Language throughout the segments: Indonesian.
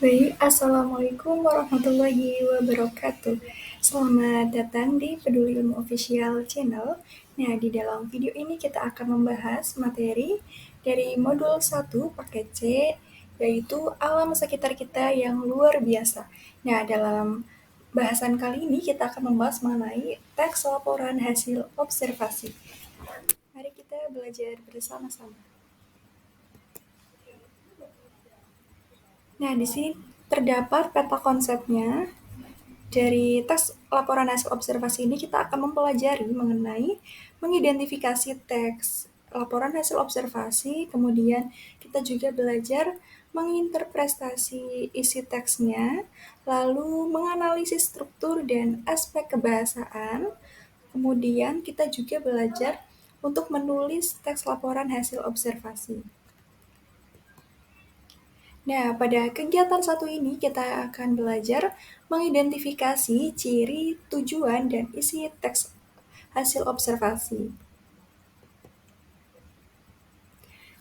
Baik, Assalamualaikum warahmatullahi wabarakatuh. Selamat datang di Peduli Ilmu Official Channel. Nah, di dalam video ini kita akan membahas materi dari modul 1 paket C, yaitu alam sekitar kita yang luar biasa. Nah, dalam bahasan kali ini kita akan membahas mengenai teks laporan hasil observasi. Mari kita belajar bersama-sama. Nah, di sini terdapat peta konsepnya. Dari tes laporan hasil observasi ini kita akan mempelajari mengenai mengidentifikasi teks laporan hasil observasi, kemudian kita juga belajar menginterpretasi isi teksnya, lalu menganalisis struktur dan aspek kebahasaan, kemudian kita juga belajar untuk menulis teks laporan hasil observasi. Nah, pada kegiatan satu ini kita akan belajar mengidentifikasi ciri, tujuan, dan isi teks hasil observasi.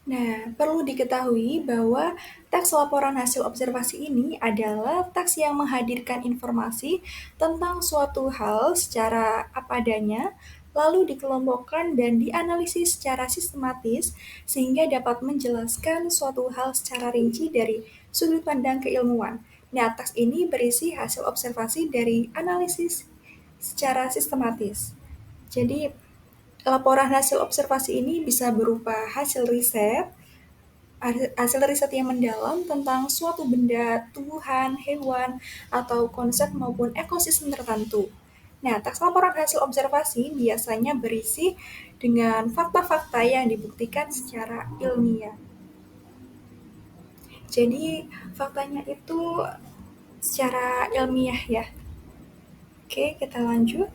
Nah, perlu diketahui bahwa teks laporan hasil observasi ini adalah teks yang menghadirkan informasi tentang suatu hal secara apa adanya, lalu dikelompokkan dan dianalisis secara sistematis sehingga dapat menjelaskan suatu hal secara rinci dari sudut pandang keilmuan. Nah, teks ini berisi hasil observasi dari analisis secara sistematis. Jadi, laporan hasil observasi ini bisa berupa hasil riset yang mendalam tentang suatu benda, tumbuhan, hewan, atau konsep maupun ekosistem tertentu. Nah, teks laporan hasil observasi biasanya berisi dengan fakta-fakta yang dibuktikan secara ilmiah. Jadi, faktanya itu secara ilmiah ya. Oke, kita lanjut.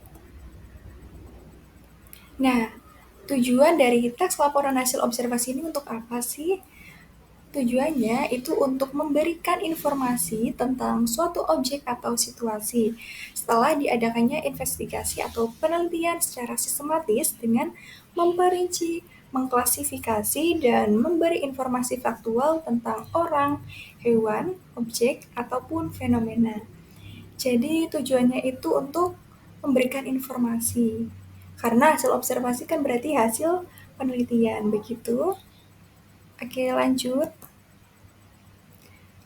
Nah, tujuan dari teks laporan hasil observasi ini untuk apa sih? Tujuannya itu untuk memberikan informasi tentang suatu objek atau situasi setelah diadakannya investigasi atau penelitian secara sistematis dengan memperinci, mengklasifikasi, dan memberi informasi faktual tentang orang, hewan, objek, ataupun fenomena. Jadi tujuannya itu untuk memberikan informasi. Karena hasil observasi kan berarti hasil penelitian, begitu. Oke, lanjut.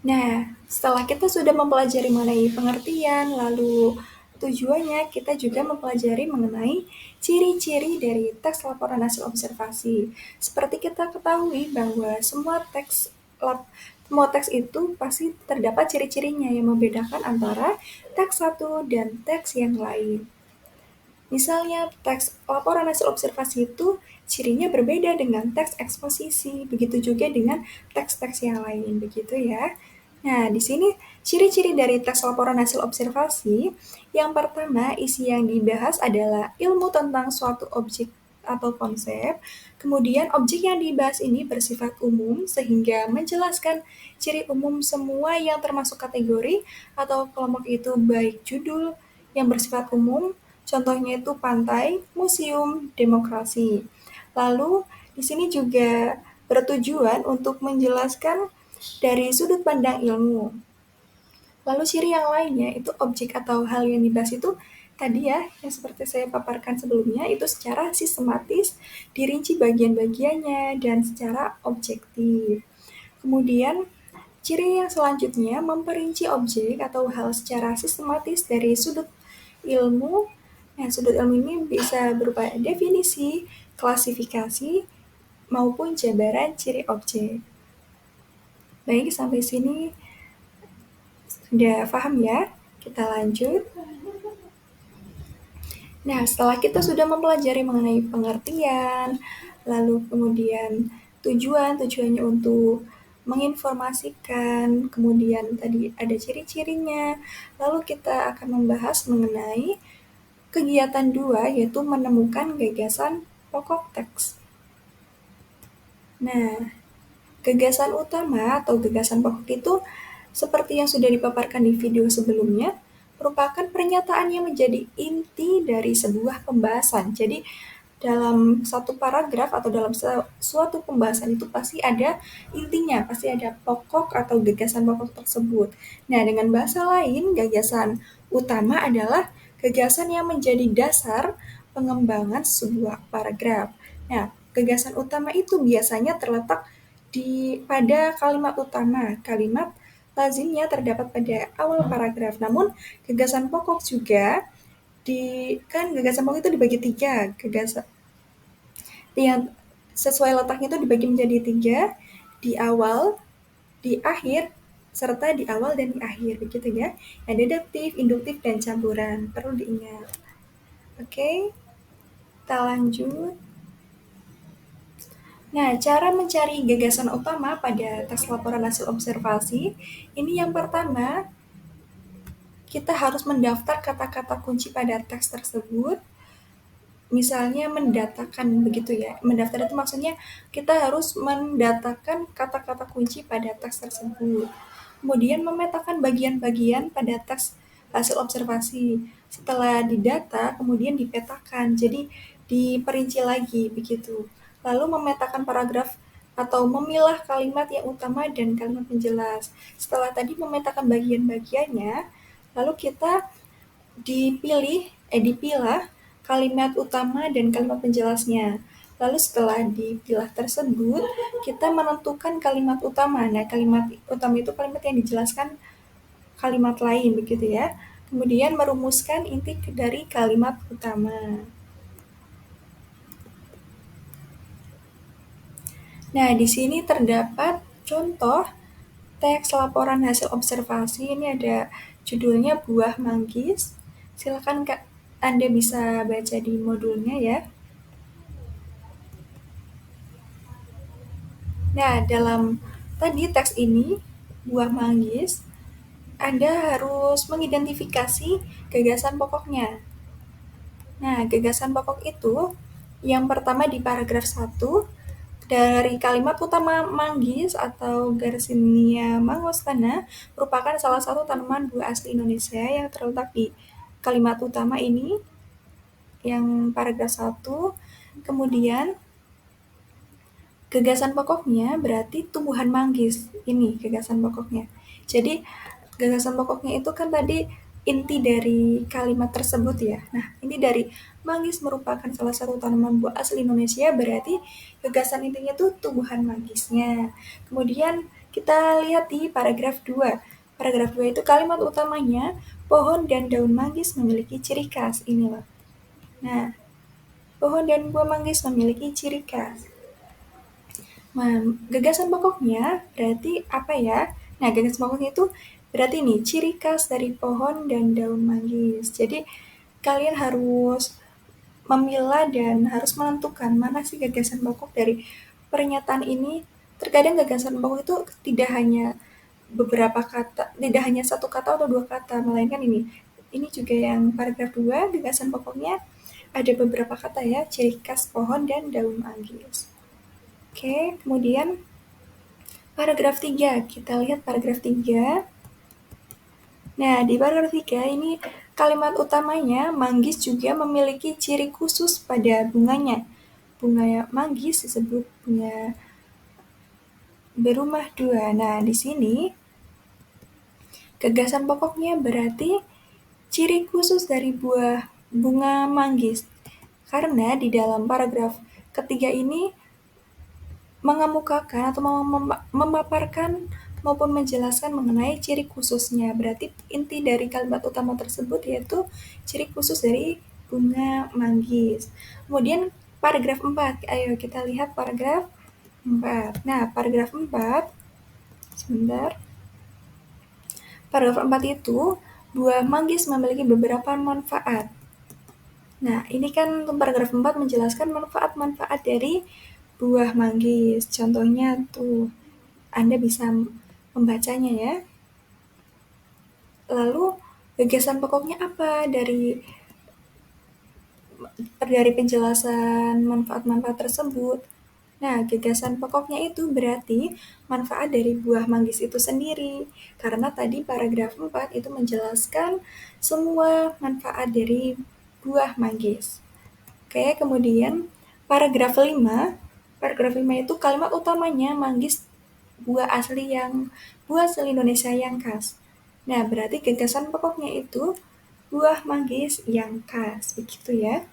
Nah, setelah kita sudah mempelajari mengenai pengertian, lalu tujuannya, kita juga mempelajari mengenai ciri-ciri dari teks laporan hasil observasi. Seperti kita ketahui bahwa semua teks itu pasti terdapat ciri-cirinya yang membedakan antara teks satu dan teks yang lain. Misalnya, teks laporan hasil observasi itu cirinya berbeda dengan teks eksposisi, begitu juga dengan teks-teks yang lain, begitu ya. Nah, di sini ciri-ciri dari teks laporan hasil observasi, yang pertama, isi yang dibahas adalah ilmu tentang suatu objek atau konsep, kemudian objek yang dibahas ini bersifat umum sehingga menjelaskan ciri umum semua yang termasuk kategori atau kelompok itu baik judul yang bersifat umum, contohnya itu pantai, museum, demokrasi. Lalu di sini juga bertujuan untuk menjelaskan dari sudut pandang ilmu. Lalu ciri yang lainnya itu objek atau hal yang dibahas itu tadi ya, yang seperti saya paparkan sebelumnya, itu secara sistematis, dirinci bagian-bagiannya, dan secara objektif. Kemudian, ciri yang selanjutnya memperinci objek atau hal secara sistematis dari sudut ilmu. Nah, sudut ilmu ini bisa berupa definisi, klasifikasi, maupun jabaran ciri objek. Baik, sampai sini sudah paham ya? Kita lanjut. Nah, setelah kita sudah mempelajari mengenai pengertian, lalu kemudian tujuannya untuk menginformasikan, kemudian tadi ada ciri-cirinya, lalu kita akan membahas mengenai kegiatan 2, yaitu menemukan gagasan pokok teks. Nah, gagasan utama atau gagasan pokok itu seperti yang sudah dipaparkan di video sebelumnya, merupakan pernyataan yang menjadi inti dari sebuah pembahasan. Jadi, dalam satu paragraf atau dalam suatu pembahasan itu pasti ada intinya, pasti ada pokok atau gagasan pokok tersebut. Nah, dengan bahasa lain, gagasan utama adalah gagasan yang menjadi dasar pengembangan sebuah paragraf. Nah, gagasan utama itu biasanya terletak pada kalimat utama. Kalimat lazimnya terdapat pada awal paragraf. Namun, gagasan pokok juga kan gagasan pokok itu dibagi tiga. Gagasan yang sesuai letaknya itu dibagi menjadi tiga, di awal, di akhir, serta di awal dan di akhir, begitu ya. Ada deduktif, induktif, dan campuran, perlu diingat. Oke, kita lanjut. Nah, cara mencari gagasan utama pada teks laporan hasil observasi, ini yang pertama, kita harus mendaftar kata-kata kunci pada teks tersebut. Misalnya mendatakan begitu ya. Mendaftar itu maksudnya kita harus mendatakan kata-kata kunci pada teks tersebut. Kemudian memetakan bagian-bagian pada teks hasil observasi. Setelah didata, kemudian dipetakan. Jadi diperinci lagi begitu. Lalu memetakan paragraf atau memilah kalimat yang utama dan kalimat penjelas. Setelah tadi memetakan bagian-bagiannya, lalu kita dipilah kalimat utama dan kalimat penjelasnya. Lalu setelah dipilah tersebut, kita menentukan kalimat utama. Nah, kalimat utama itu kalimat yang dijelaskan kalimat lain, begitu ya. Kemudian merumuskan inti dari kalimat utama. Nah, di sini terdapat contoh teks laporan hasil observasi. Ini ada judulnya Buah Manggis. Silakan Kak, Anda bisa baca di modulnya ya. Nah, dalam tadi teks ini, Buah Manggis, Anda harus mengidentifikasi gagasan pokoknya. Nah, gagasan pokok itu yang pertama di paragraf 1, dari kalimat utama manggis atau Garcinia mangostana merupakan salah satu tanaman buah asli Indonesia yang terletak di kalimat utama ini, yang paragraf 1. Kemudian gagasan pokoknya berarti tumbuhan manggis. Ini gagasan pokoknya. Jadi gagasan pokoknya itu kan tadi inti dari kalimat tersebut ya. Nah, ini dari manggis merupakan salah satu tanaman buah asli Indonesia, berarti gagasan intinya itu tumbuhan manggisnya. Kemudian kita lihat di paragraf 2. Paragraf 2 itu kalimat utamanya, pohon dan daun manggis memiliki ciri khas. Ini loh. Nah, pohon dan buah manggis memiliki ciri khas. Nah, gagasan pokoknya berarti apa ya? Nah, gagasan pokoknya itu berarti nih ciri khas dari pohon dan daun manggis. Jadi kalian harus memilah dan harus menentukan mana sih gagasan pokok dari pernyataan ini. Terkadang gagasan pokok itu tidak hanya beberapa kata, tidak hanya satu kata atau dua kata, melainkan ini. Ini juga yang paragraf 2, gagasan pokoknya ada beberapa kata ya, ciri khas pohon dan daun manggis. Oke, kemudian paragraf 3, kita lihat paragraf 3. Nah, di paragraf 3 ini kalimat utamanya, manggis juga memiliki ciri khusus pada bunganya. Bunga manggis disebut bunga berumah dua. Nah, di sini gagasan pokoknya berarti ciri khusus dari bunga manggis. Karena di dalam paragraf ketiga ini mengemukakan atau memaparkan maupun menjelaskan mengenai ciri khususnya. Berarti inti dari kalimat utama tersebut yaitu ciri khusus dari bunga manggis. Kemudian paragraf 4. Ayo kita lihat paragraf 4. Nah, paragraf 4 sebentar. Paragraf 4 itu buah manggis memiliki beberapa manfaat. Nah, ini kan paragraf 4 menjelaskan manfaat-manfaat dari buah manggis. Contohnya tuh, Anda bisa membacanya ya. Lalu, gagasan pokoknya apa dari penjelasan manfaat-manfaat tersebut? Nah, gagasan pokoknya itu berarti manfaat dari buah manggis itu sendiri. Karena tadi paragraf 4 itu menjelaskan semua manfaat dari buah manggis. Oke, kemudian paragraf 5 itu kalimat utamanya manggis buah asli Indonesia yang khas. Nah, berarti gagasan pokoknya itu buah manggis yang khas, begitu ya.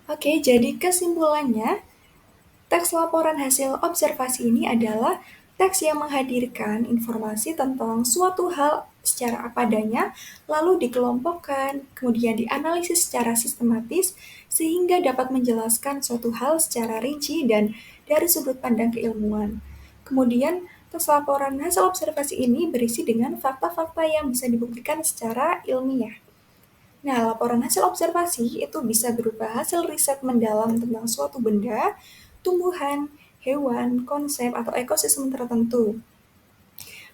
Oke, jadi kesimpulannya, teks laporan hasil observasi ini adalah teks yang menghadirkan informasi tentang suatu hal secara apa adanya, lalu dikelompokkan, kemudian dianalisis secara sistematis, sehingga dapat menjelaskan suatu hal secara rinci dan dari sudut pandang keilmuan. Kemudian, teks laporan hasil observasi ini berisi dengan fakta-fakta yang bisa dibuktikan secara ilmiah. Nah, laporan hasil observasi itu bisa berupa hasil riset mendalam tentang suatu benda, tumbuhan, hewan, konsep, atau ekosistem tertentu.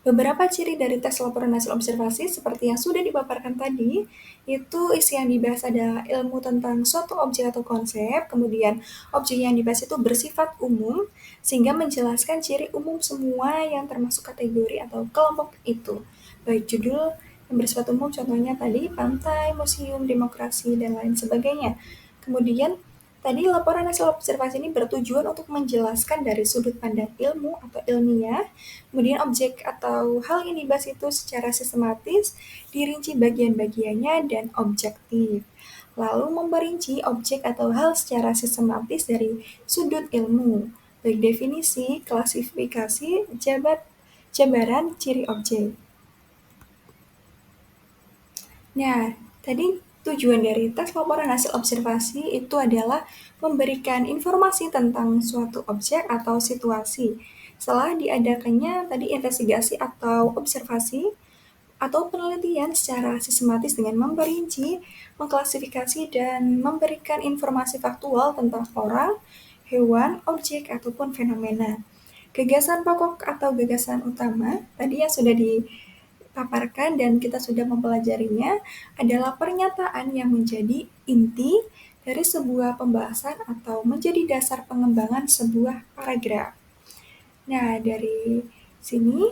Beberapa ciri dari tes laporan hasil observasi seperti yang sudah dipaparkan tadi, itu isi yang dibahas adalah ilmu tentang suatu objek atau konsep, kemudian objek yang dibahas itu bersifat umum, sehingga menjelaskan ciri umum semua yang termasuk kategori atau kelompok itu. Baik judul yang bersifat umum contohnya tadi pantai, museum, demokrasi, dan lain sebagainya. Kemudian tadi laporan hasil observasi ini bertujuan untuk menjelaskan dari sudut pandang ilmu atau ilmiah, kemudian objek atau hal yang dibahas itu secara sistematis, dirinci bagian-bagiannya dan objektif. Lalu memperinci objek atau hal secara sistematis dari sudut ilmu, baik definisi, klasifikasi, jabaran, ciri objek. Nah, tadi tujuan dari tes laporan hasil observasi itu adalah memberikan informasi tentang suatu objek atau situasi. Setelah diadakannya tadi investigasi atau observasi atau penelitian secara sistematis dengan memperinci, mengklasifikasi, dan memberikan informasi faktual tentang orang, hewan, objek, ataupun fenomena. Gagasan pokok atau gagasan utama tadi yang sudah dipaparkan dan kita sudah mempelajarinya adalah pernyataan yang menjadi inti dari sebuah pembahasan atau menjadi dasar pengembangan sebuah paragraf. Nah, dari sini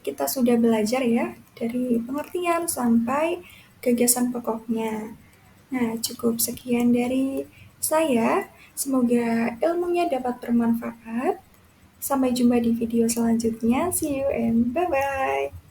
kita sudah belajar ya, dari pengertian sampai gagasan pokoknya. Nah, cukup sekian dari saya. Semoga ilmunya dapat bermanfaat. Sampai jumpa di video selanjutnya. See you and bye-bye.